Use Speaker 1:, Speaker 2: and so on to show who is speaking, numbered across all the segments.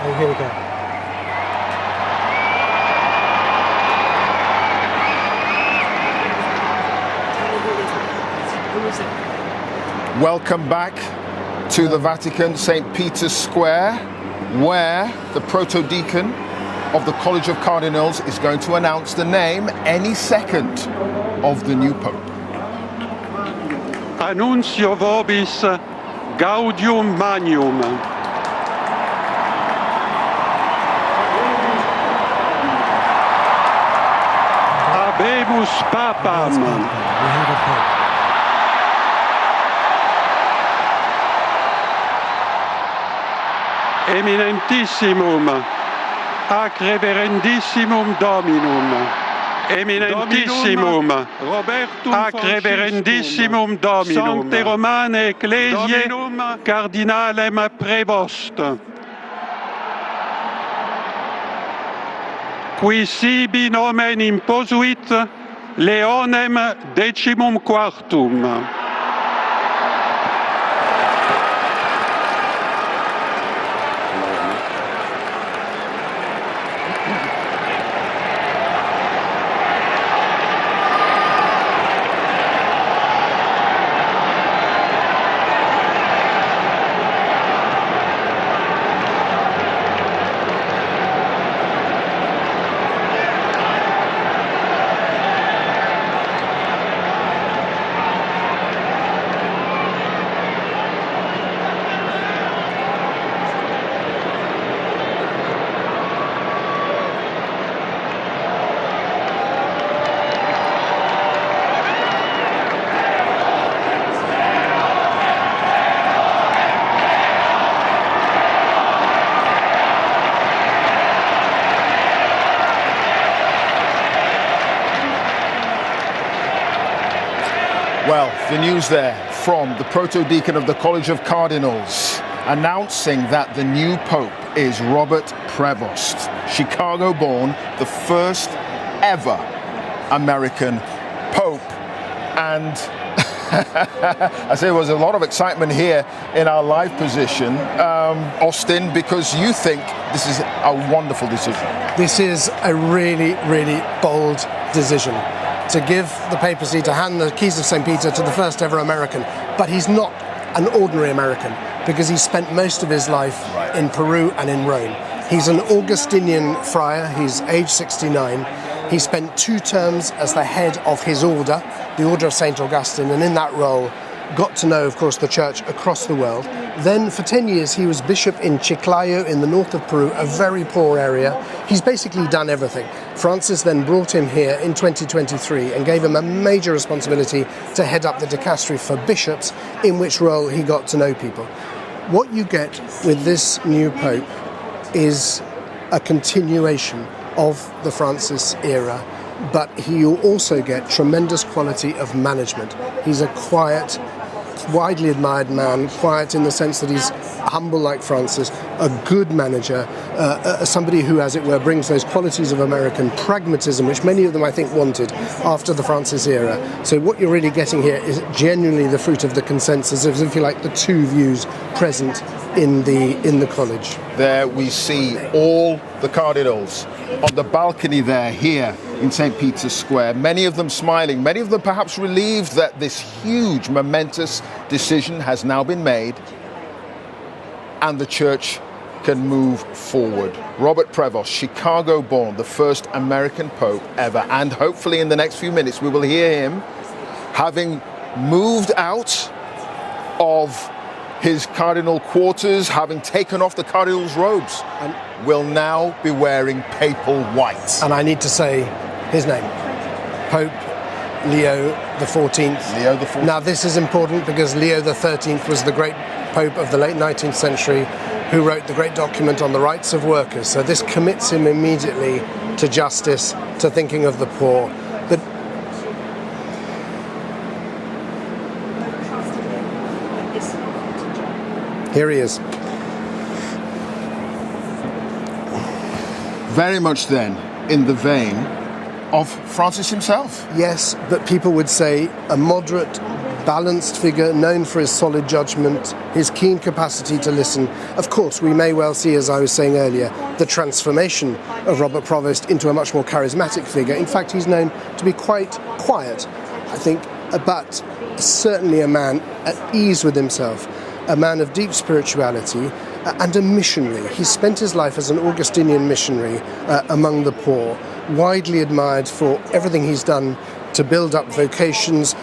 Speaker 1: Oh, here we go.
Speaker 2: Welcome back to the Vatican, St. Peter's Square, where the proto-deacon of the College of Cardinals is going to announce the name any second of the new Pope.
Speaker 3: Annuncio vobis gaudium magnum. Habemus papam.
Speaker 1: We have a Pope.
Speaker 3: Eminentissimum, ac reverendissimum Dominum, eminentissimum, ac reverendissimum Dominum, Sancte Romane Ecclesiae, Cardinalem Prevost, qui sibi nomen imposuit Leonem XIV.
Speaker 2: Well, the news there from the proto-deacon of the College of Cardinals announcing that the new Pope is Robert Prevost, Chicago-born, the first ever American Pope. And I say there was a lot of excitement here in our live position, Austin, because you think this is a wonderful decision.
Speaker 1: This is a really, really bold decision to give the papacy, to hand the keys of St. Peter to the first ever American. But he's not an ordinary American because he spent most of his life in Peru and in Rome. He's an Augustinian friar, he's age 69. He spent 2 terms as the head of his order, the Order of St. Augustine, and in that role got to know, of course, the church across the world. Then for 10 years he was bishop in Chiclayo in the north of Peru, a very poor area. He's basically done everything. Francis then brought him here in 2023 and gave him a major responsibility to head up the dicastery for bishops, in which role he got to know people. What you get with this new Pope is a continuation of the Francis era, but he'll also get tremendous quality of management. He's a quiet, widely admired man, quiet in the sense that he's humble like Francis, a good manager, somebody who, as it were, brings those qualities of American pragmatism, which many of them, I think, wanted after the Francis era. So what you're really getting here is genuinely the fruit of the consensus, if you like, the 2 views present in the college.
Speaker 2: There we see all the cardinals on the balcony there here in St. Peter's Square, many of them smiling, many of them perhaps relieved that this huge, momentous decision has now been made and the church can move forward. Robert Prevost, Chicago-born, the first American Pope ever, and hopefully in the next few minutes we will hear him having moved out of his cardinal quarters, having taken off the cardinal's robes, and will now be wearing papal white.
Speaker 1: And I need to say his name, Pope Leo XIV.
Speaker 2: Leo XIV.
Speaker 1: Now this is important because Leo XIII was the great Pope of the late 19th century who wrote the great document on the rights of workers. So this commits him immediately to justice, to thinking of the poor. But here he is.
Speaker 2: Very much then in the vein of Francis himself.
Speaker 1: Yes, but people would say a moderate, balanced figure, known for his solid judgment, his keen capacity to listen. Of course, we may well see, as I was saying earlier, the transformation of Robert Provost into a much more charismatic figure. In fact, he's known to be quite quiet, I think, but certainly a man at ease with himself, a man of deep spirituality, and a missionary. He spent his life as an Augustinian missionary among the poor, widely admired for everything he's done to build up vocations,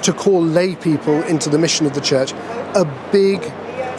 Speaker 1: to call lay people into the mission of the church. A big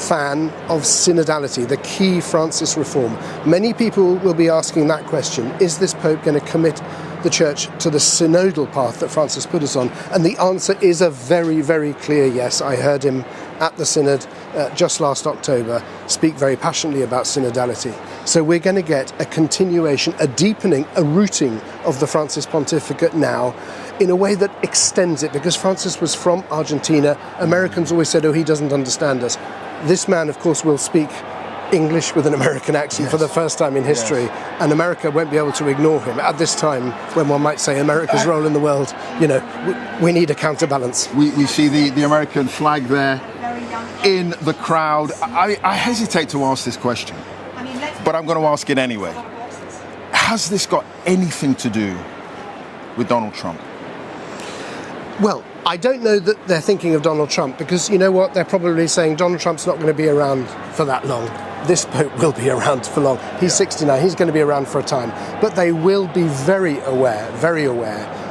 Speaker 1: fan of synodality, the key Francis reform. Many people will be asking that question: is this Pope going to commit the church to the synodal path that Francis put us on? And the answer is a very, very clear yes. I heard him at the synod just last October speak very passionately about synodality. So we're going to get a continuation, a deepening, a rooting of the Francis pontificate now in a way that extends it, because Francis was from Argentina. Americans always said, oh, he doesn't understand us. This man, of course, will speak English with an American accent for the first time in history, and America won't be able to ignore him at this time when one might say America's role in the world, we need a counterbalance.
Speaker 2: We see the American flag there in the crowd. I hesitate to ask this question, but I'm going to ask it anyway. Has this got anything to do with Donald Trump?
Speaker 1: Well, I don't know that they're thinking of Donald Trump, because you know what? They're probably saying Donald Trump's not going to be around for that long. This Pope will be around for long. He's 69. He's going to be around for a time. But they will be very aware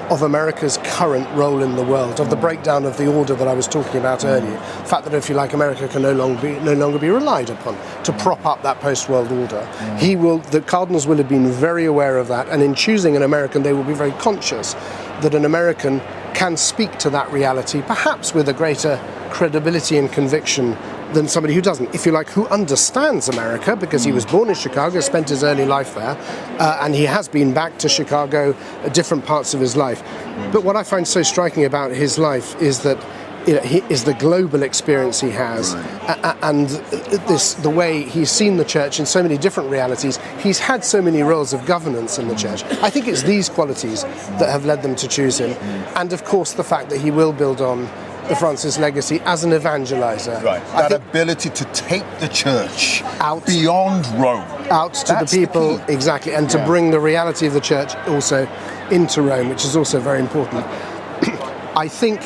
Speaker 1: of America's current role in the world, of the breakdown of the order that I was talking about earlier. The fact that, if you like, America can no longer be relied upon to prop up that post-world order. The cardinals will have been very aware of that, and in choosing an American, they will be very conscious that an American can speak to that reality, perhaps with a greater credibility and conviction than somebody who doesn't, if you like, who understands America, because he was born in Chicago, spent his early life there, and he has been back to Chicago at different parts of his life. But what I find so striking about his life is that is the global experience he has, and the way he's seen the church in so many different realities. He's had so many roles of governance in the church. I think it's these qualities that have led them to choose him, and of course the fact that he will build on the Francis legacy as an evangelizer.
Speaker 2: Right, that ability to take the church
Speaker 1: out
Speaker 2: beyond Rome.
Speaker 1: Out to the people, exactly, and to bring the reality of the church also into Rome, which is also very important. I think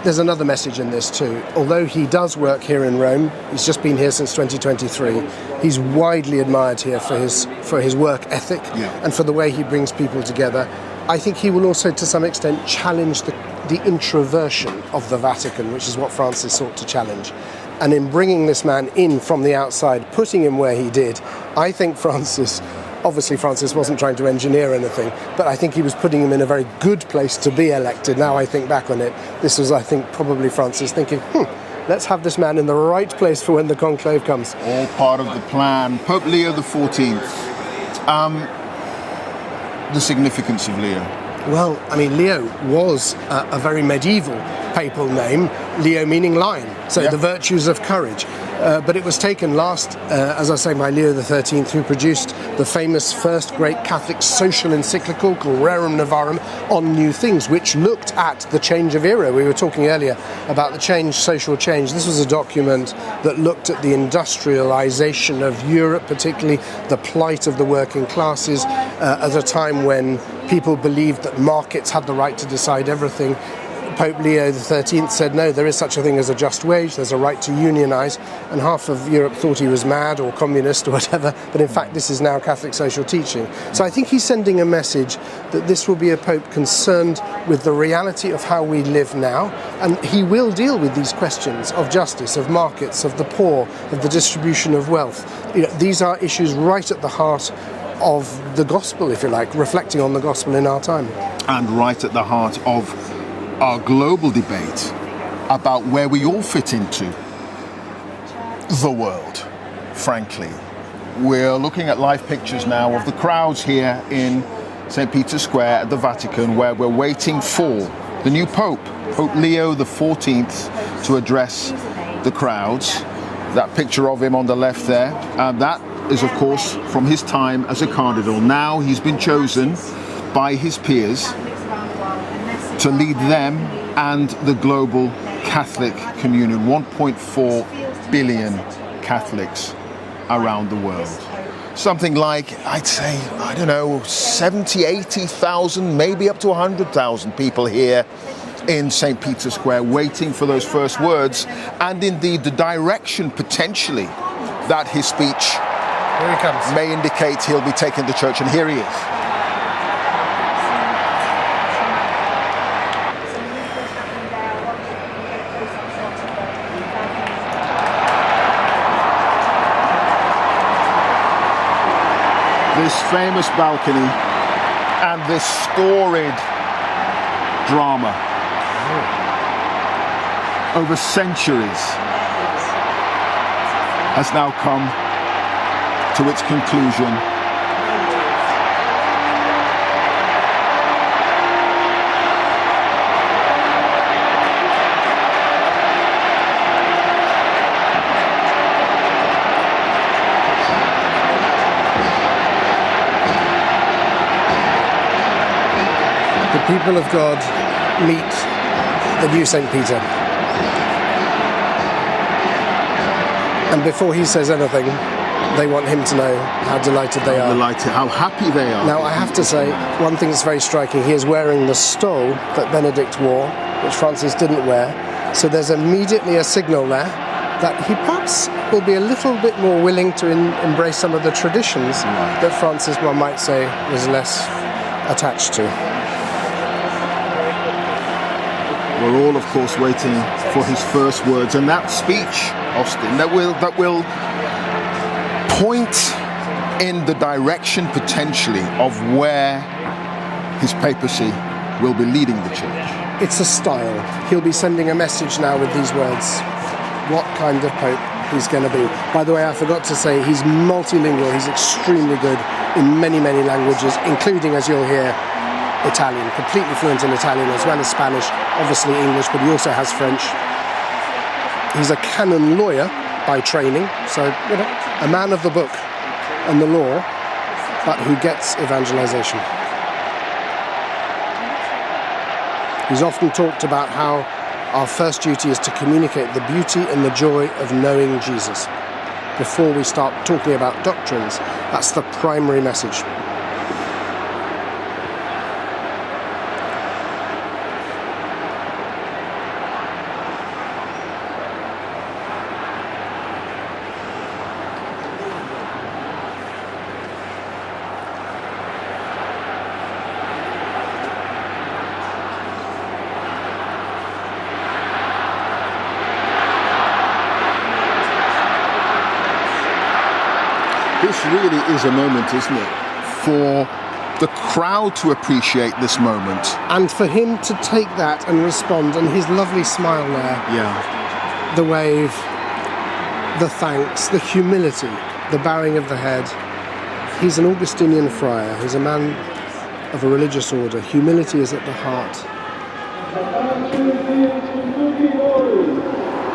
Speaker 1: there's another message in this too. Although he does work here in Rome, he's just been here since 2023, he's widely admired here for his work ethic and for the way he brings people together. I think he will also, to some extent, challenge the introversion of the Vatican, which is what Francis sought to challenge. And in bringing this man in from the outside, putting him where he did, I think Francis wasn't trying to engineer anything, but I think he was putting him in a very good place to be elected. Now I think back on it, this was, I think, probably Francis thinking, let's have this man in the right place for when the conclave comes.
Speaker 2: All part of the plan. Pope Leo XIV. The significance of Leo?
Speaker 1: Well, I mean, Leo was a very medieval papal name, Leo meaning lion, so the virtues of courage. But it was taken last, as I say, by Leo XIII, who produced the famous first great Catholic social encyclical called Rerum Novarum on New Things, which looked at the change of era. We were talking earlier about the social change. This was a document that looked at the industrialization of Europe, particularly the plight of the working classes, at a time when people believed that markets had the right to decide everything. Pope Leo XIII said, no, there is such a thing as a just wage, there's a right to unionize, and half of Europe thought he was mad or communist or whatever, but in fact this is now Catholic social teaching. So I think he's sending a message that this will be a Pope concerned with the reality of how we live now, and he will deal with these questions of justice, of markets, of the poor, of the distribution of wealth. These are issues right at the heart of the gospel, if you like, reflecting on the gospel in our time.
Speaker 2: And right at the heart of our global debate about where we all fit into the world, frankly. We're looking at live pictures now of the crowds here in St. Peter's Square at the Vatican, where we're waiting for the new Pope, Pope Leo XIV, to address the crowds. That picture of him on the left there, that is, of course, from his time as a cardinal. Now he's been chosen by his peers to lead them and the global Catholic communion, 1.4 billion Catholics around the world. Something like, I'd say, I don't know, 70, 80,000, maybe up to 100,000 people here in St. Peter's Square waiting for those first words, and indeed the direction potentially that his speech
Speaker 1: Here he comes.
Speaker 2: may indicate he'll be taking the church, and here he is. This famous balcony and this storied drama over centuries has now come to its conclusion.
Speaker 1: The people of God meet the new St. Peter. And before he says anything, they want him to know how delighted they are.
Speaker 2: Delighted, how happy they are.
Speaker 1: Now, I have to say, one thing that's very striking, he is wearing the stole that Benedict wore, which Francis didn't wear. So there's immediately a signal there that he perhaps will be a little bit more willing to embrace some of the traditions that Francis, one might say, was less attached to.
Speaker 2: We're all, of course, waiting for his first words, and that speech, Austin, that will point in the direction potentially of where his papacy will be leading the church.
Speaker 1: It's a style. He'll be sending a message now with these words. What kind of pope he's going to be. By the way, I forgot to say, he's multilingual. He's extremely good in many, many languages, including, as you'll hear, Italian, completely fluent in Italian as well as Spanish, obviously English, but he also has French. He's a canon lawyer by training, so a man of the book and the law, but who gets evangelization. He's often talked about how our first duty is to communicate the beauty and the joy of knowing Jesus. Before we start talking about doctrines, that's the primary message.
Speaker 2: This really is a moment, isn't it, for the crowd to appreciate this moment.
Speaker 1: And for him to take that and respond, and his lovely smile there,
Speaker 2: Yeah.
Speaker 1: the wave, the thanks, the humility, the bowing of the head. He's an Augustinian friar. He's a man of a religious order. Humility is at the heart.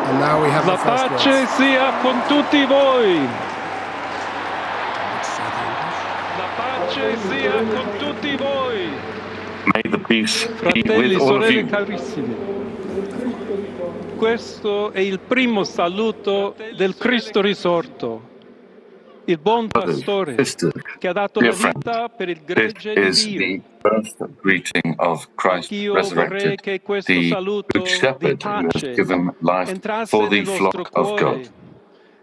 Speaker 1: And now we have
Speaker 3: La
Speaker 1: the first
Speaker 3: pace
Speaker 1: words.
Speaker 3: sia con tutti voi. La pace sia con tutti voi.
Speaker 4: May the peace be
Speaker 3: Fratelli,
Speaker 4: with all of
Speaker 3: sorelle
Speaker 4: you.
Speaker 3: carissimi. Questo è il primo saluto del Cristo risorto, il buon pastore
Speaker 4: Sisters,
Speaker 3: che ha dato
Speaker 4: dear
Speaker 3: la
Speaker 4: friend,
Speaker 3: vita per il
Speaker 4: this
Speaker 3: gregge di
Speaker 4: is
Speaker 3: Dio.
Speaker 4: the first greeting of Christ
Speaker 3: Io vorrei
Speaker 4: resurrected,
Speaker 3: che questo
Speaker 4: the
Speaker 3: saluto
Speaker 4: good
Speaker 3: di
Speaker 4: shepherd who has
Speaker 3: pace
Speaker 4: given life
Speaker 3: entrasse
Speaker 4: for the
Speaker 3: nel vostro
Speaker 4: flock of
Speaker 3: cuore,
Speaker 4: God.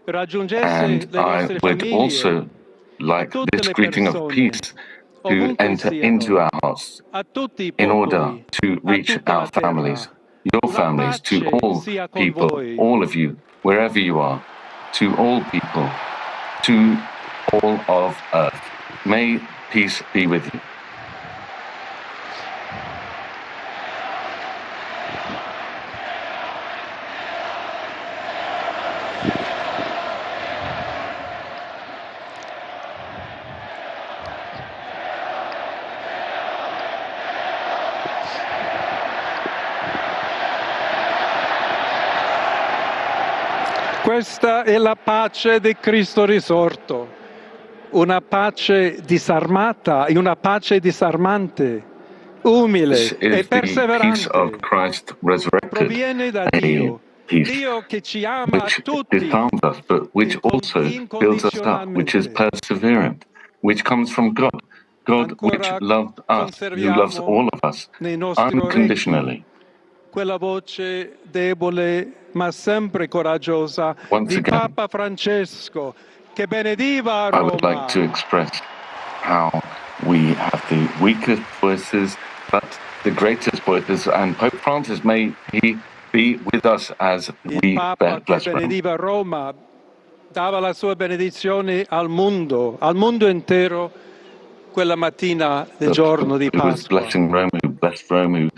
Speaker 3: raggiungesse
Speaker 4: And
Speaker 3: le
Speaker 4: I
Speaker 3: vostre
Speaker 4: would
Speaker 3: famiglie,
Speaker 4: also like
Speaker 3: tutte
Speaker 4: this
Speaker 3: le
Speaker 4: greeting of
Speaker 3: persone,
Speaker 4: peace to
Speaker 3: ovunque
Speaker 4: enter
Speaker 3: siano,
Speaker 4: into our hearts
Speaker 3: a tutti i
Speaker 4: in order
Speaker 3: popoli,
Speaker 4: to
Speaker 3: a
Speaker 4: reach
Speaker 3: tutta la
Speaker 4: our
Speaker 3: terra.
Speaker 4: families, your
Speaker 3: La
Speaker 4: families, to
Speaker 3: pace
Speaker 4: all
Speaker 3: sia con
Speaker 4: people,
Speaker 3: voi.
Speaker 4: all of you, wherever you are, to all people, to all of earth. May peace be with you.
Speaker 3: Questa è la pace di Cristo risorto, una pace disarmata e una pace disarmante umile
Speaker 4: This
Speaker 3: e
Speaker 4: is the peace
Speaker 3: perseverante.
Speaker 4: of Christ resurrected,
Speaker 3: Proviene da
Speaker 4: a
Speaker 3: Dio,
Speaker 4: peace
Speaker 3: Dio che ci ama
Speaker 4: which
Speaker 3: tutti
Speaker 4: disarms us, but which also builds us up, which is
Speaker 3: incondizionalmente.
Speaker 4: perseverant, which comes from God. God which
Speaker 3: Ancora
Speaker 4: loved us, who loves
Speaker 3: conserviamo
Speaker 4: all of us
Speaker 3: nei nostri orecchi
Speaker 4: unconditionally.
Speaker 3: quella voce debole ma sempre coraggiosa
Speaker 4: Once
Speaker 3: di
Speaker 4: again,
Speaker 3: Papa Francesco che benediva
Speaker 4: I would like
Speaker 3: Roma.
Speaker 4: to express how we have the weakest voices, but the greatest voices, and Pope Francis, may he be with us as
Speaker 3: Il
Speaker 4: we
Speaker 3: Papa che
Speaker 4: bless Rome.
Speaker 3: benediva Roma dava la sua benedizione al mondo intero, quella mattina del
Speaker 4: The
Speaker 3: giorno
Speaker 4: Pope
Speaker 3: di
Speaker 4: who was
Speaker 3: Pasqua.
Speaker 4: blessing Rome, who blessed Rome, who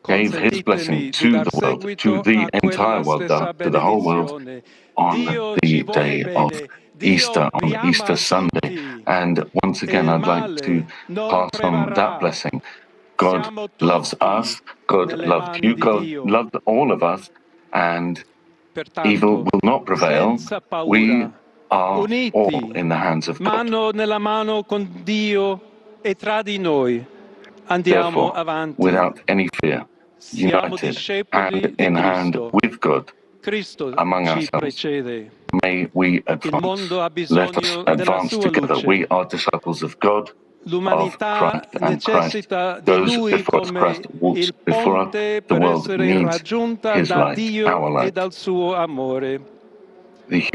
Speaker 4: gave his blessing
Speaker 3: Consentitemi di
Speaker 4: to
Speaker 3: dar
Speaker 4: the world, to
Speaker 3: seguito
Speaker 4: the
Speaker 3: a
Speaker 4: entire
Speaker 3: quella
Speaker 4: world,
Speaker 3: stessa
Speaker 4: to the whole world,
Speaker 3: benedizione.
Speaker 4: on
Speaker 3: Dio ci
Speaker 4: the
Speaker 3: vuole
Speaker 4: day of
Speaker 3: bene,
Speaker 4: Easter,
Speaker 3: Dio vi
Speaker 4: on Easter
Speaker 3: ama
Speaker 4: Sunday.
Speaker 3: tutti
Speaker 4: And once
Speaker 3: e
Speaker 4: again,
Speaker 3: il
Speaker 4: I'd like to
Speaker 3: male non
Speaker 4: pass on that
Speaker 3: prevarrà.
Speaker 4: blessing. God
Speaker 3: Siamo
Speaker 4: loves
Speaker 3: tutti
Speaker 4: us, God
Speaker 3: nelle
Speaker 4: loved
Speaker 3: mani
Speaker 4: you,
Speaker 3: di
Speaker 4: God
Speaker 3: Dio.
Speaker 4: loved all of us, and evil
Speaker 3: Pertanto,
Speaker 4: will not prevail.
Speaker 3: senza
Speaker 4: We
Speaker 3: paura,
Speaker 4: are all
Speaker 3: uniti,
Speaker 4: in the hands of God.
Speaker 3: mano nella mano con Dio e tra di noi, andiamo
Speaker 4: Therefore,
Speaker 3: avanti.
Speaker 4: without any fear,
Speaker 3: Siamo
Speaker 4: united, hand
Speaker 3: discepoli di
Speaker 4: in hand
Speaker 3: Cristo.
Speaker 4: with God
Speaker 3: Cristo
Speaker 4: among
Speaker 3: ci
Speaker 4: ourselves,
Speaker 3: precede.
Speaker 4: may we
Speaker 3: Il
Speaker 4: advance.
Speaker 3: mondo ha
Speaker 4: Let us
Speaker 3: bisogno della
Speaker 4: advance
Speaker 3: sua
Speaker 4: together.
Speaker 3: luce.
Speaker 4: We are disciples of God, of
Speaker 3: L'umanità
Speaker 4: Christ, and Christ
Speaker 3: necessita di
Speaker 4: goes
Speaker 3: Lui
Speaker 4: before us. Christ
Speaker 3: come
Speaker 4: walks
Speaker 3: il
Speaker 4: before us.
Speaker 3: ponte
Speaker 4: The
Speaker 3: per
Speaker 4: world
Speaker 3: essere
Speaker 4: needs
Speaker 3: raggiunta
Speaker 4: His
Speaker 3: da
Speaker 4: light, our
Speaker 3: Dio e
Speaker 4: light.
Speaker 3: dal suo amore.
Speaker 4: The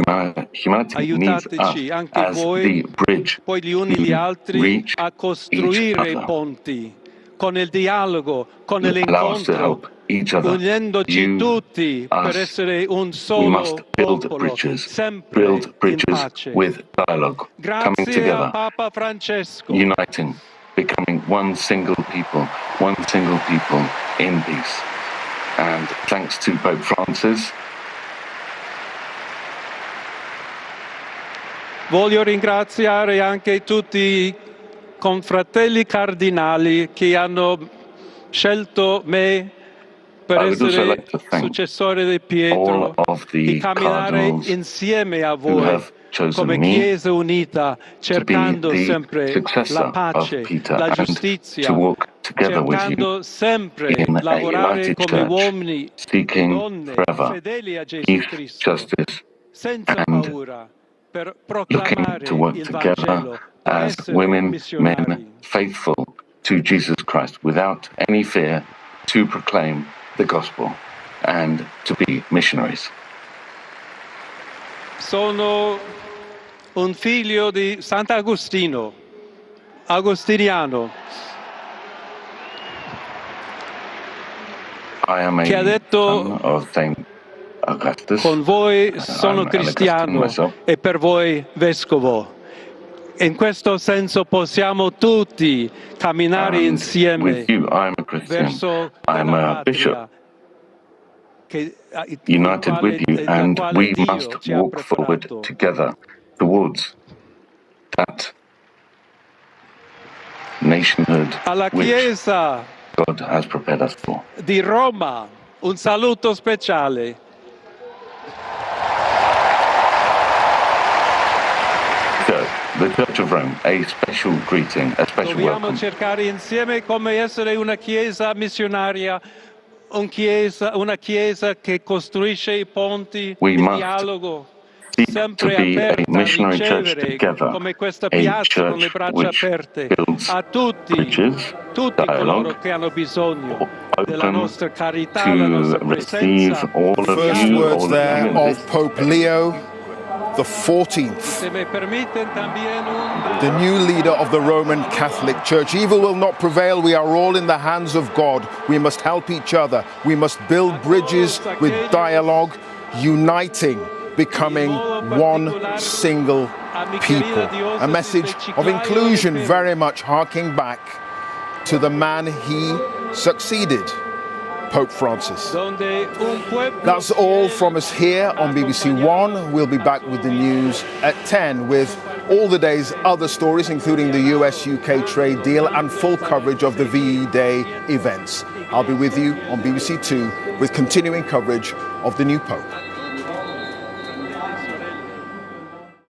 Speaker 4: humanity needs us
Speaker 3: Aiutateci anche
Speaker 4: as
Speaker 3: voi,
Speaker 4: the bridge
Speaker 3: poi gli uni gli
Speaker 4: to
Speaker 3: altri,
Speaker 4: reach
Speaker 3: a
Speaker 4: each
Speaker 3: costruire i
Speaker 4: other.
Speaker 3: ponti con il dialogo, con
Speaker 4: Allow us to
Speaker 3: l'incontro,
Speaker 4: help each other.
Speaker 3: unendoci
Speaker 4: You,
Speaker 3: tutti per
Speaker 4: us,
Speaker 3: essere un
Speaker 4: we must
Speaker 3: solo
Speaker 4: build
Speaker 3: popolo,
Speaker 4: bridges,
Speaker 3: sempre in pace.
Speaker 4: with dialogue, coming
Speaker 3: Grazie a
Speaker 4: together,
Speaker 3: Papa Francesco.
Speaker 4: uniting, becoming one single people in peace. And thanks to Pope Francis.
Speaker 3: Voglio ringraziare anche tutti i confratelli cardinali che hanno scelto me per
Speaker 4: I would also
Speaker 3: essere
Speaker 4: like to thank
Speaker 3: successore di Pietro
Speaker 4: all of
Speaker 3: e
Speaker 4: the
Speaker 3: camminare
Speaker 4: cardinals
Speaker 3: insieme a
Speaker 4: who
Speaker 3: voi
Speaker 4: have chosen
Speaker 3: come
Speaker 4: me
Speaker 3: Chiesa unita,
Speaker 4: to be
Speaker 3: cercando
Speaker 4: the
Speaker 3: sempre la
Speaker 4: successor of
Speaker 3: pace,
Speaker 4: Peter
Speaker 3: la
Speaker 4: and to
Speaker 3: giustizia,
Speaker 4: walk together with you
Speaker 3: cercando sempre
Speaker 4: in a
Speaker 3: lavorare
Speaker 4: united
Speaker 3: come
Speaker 4: church,
Speaker 3: uomini e
Speaker 4: seeking
Speaker 3: donne
Speaker 4: forever
Speaker 3: fedeli a Gesù
Speaker 4: peace,
Speaker 3: Cristo,
Speaker 4: justice,
Speaker 3: senza
Speaker 4: and
Speaker 3: paura, per
Speaker 4: looking to
Speaker 3: proclamare
Speaker 4: work
Speaker 3: il
Speaker 4: together
Speaker 3: Vangelo, per
Speaker 4: as
Speaker 3: essere
Speaker 4: women, men,
Speaker 3: missionari.
Speaker 4: faithful to Jesus Christ, without any fear, to proclaim the gospel and to be missionaries.
Speaker 3: Sono un figlio di Sant'Agostino, agostiniano,
Speaker 4: I am
Speaker 3: che ha
Speaker 4: a
Speaker 3: detto:
Speaker 4: son of Saint Augustus.
Speaker 3: con voi sono
Speaker 4: I'm an Augustine
Speaker 3: cristiano
Speaker 4: myself.
Speaker 3: e per voi vescovo. In questo senso possiamo tutti camminare
Speaker 4: And
Speaker 3: insieme
Speaker 4: with you, I'm a Christian.
Speaker 3: verso
Speaker 4: I'm
Speaker 3: quella
Speaker 4: a bishop,
Speaker 3: patria
Speaker 4: united with you,
Speaker 3: la
Speaker 4: and
Speaker 3: quale
Speaker 4: we
Speaker 3: Dio
Speaker 4: must
Speaker 3: ci ha
Speaker 4: walk forward
Speaker 3: preparato.
Speaker 4: together towards that nationhood
Speaker 3: Alla
Speaker 4: which
Speaker 3: Chiesa
Speaker 4: God has prepared us for.
Speaker 3: di Roma un saluto speciale.
Speaker 4: So, the Church of Rome, a special greeting, a special
Speaker 3: Dobbiamo
Speaker 4: welcome.
Speaker 3: cercare insieme come essere una Chiesa missionaria, una Chiesa che costruisce i ponti,
Speaker 4: We
Speaker 3: il
Speaker 4: must
Speaker 3: dialogo,
Speaker 4: seek to
Speaker 3: sempre
Speaker 4: be a
Speaker 3: aperta a
Speaker 4: missionary church
Speaker 3: ricevere,
Speaker 4: together,
Speaker 3: come questa
Speaker 4: a
Speaker 3: piazza, con le
Speaker 4: church
Speaker 3: braccia
Speaker 4: which
Speaker 3: aperte,
Speaker 4: builds
Speaker 3: a tutti coloro
Speaker 4: dialogue,
Speaker 3: che hanno bisogno della
Speaker 4: open
Speaker 3: nostra carità, la
Speaker 4: to
Speaker 3: nostra
Speaker 4: receive
Speaker 3: presenza,
Speaker 4: all
Speaker 2: The
Speaker 4: of
Speaker 2: first
Speaker 4: you,
Speaker 2: words
Speaker 4: all of
Speaker 2: there
Speaker 4: you in
Speaker 2: of
Speaker 4: this.
Speaker 2: Pope Leo the 14th,
Speaker 3: Se me permiten también
Speaker 2: the new leader of the Roman Catholic Church. Evil will not prevail. We are all in the hands of God. We must help each other. We must build bridges with dialogue, uniting, becoming one single people. A message of inclusion, very much harking back to the man he succeeded, Pope Francis. That's all from us here on BBC One. We'll be back with the news at 10 with all the day's other stories, including the US-UK trade deal and full coverage of the VE Day events. I'll be with you on BBC Two with continuing coverage of the new Pope.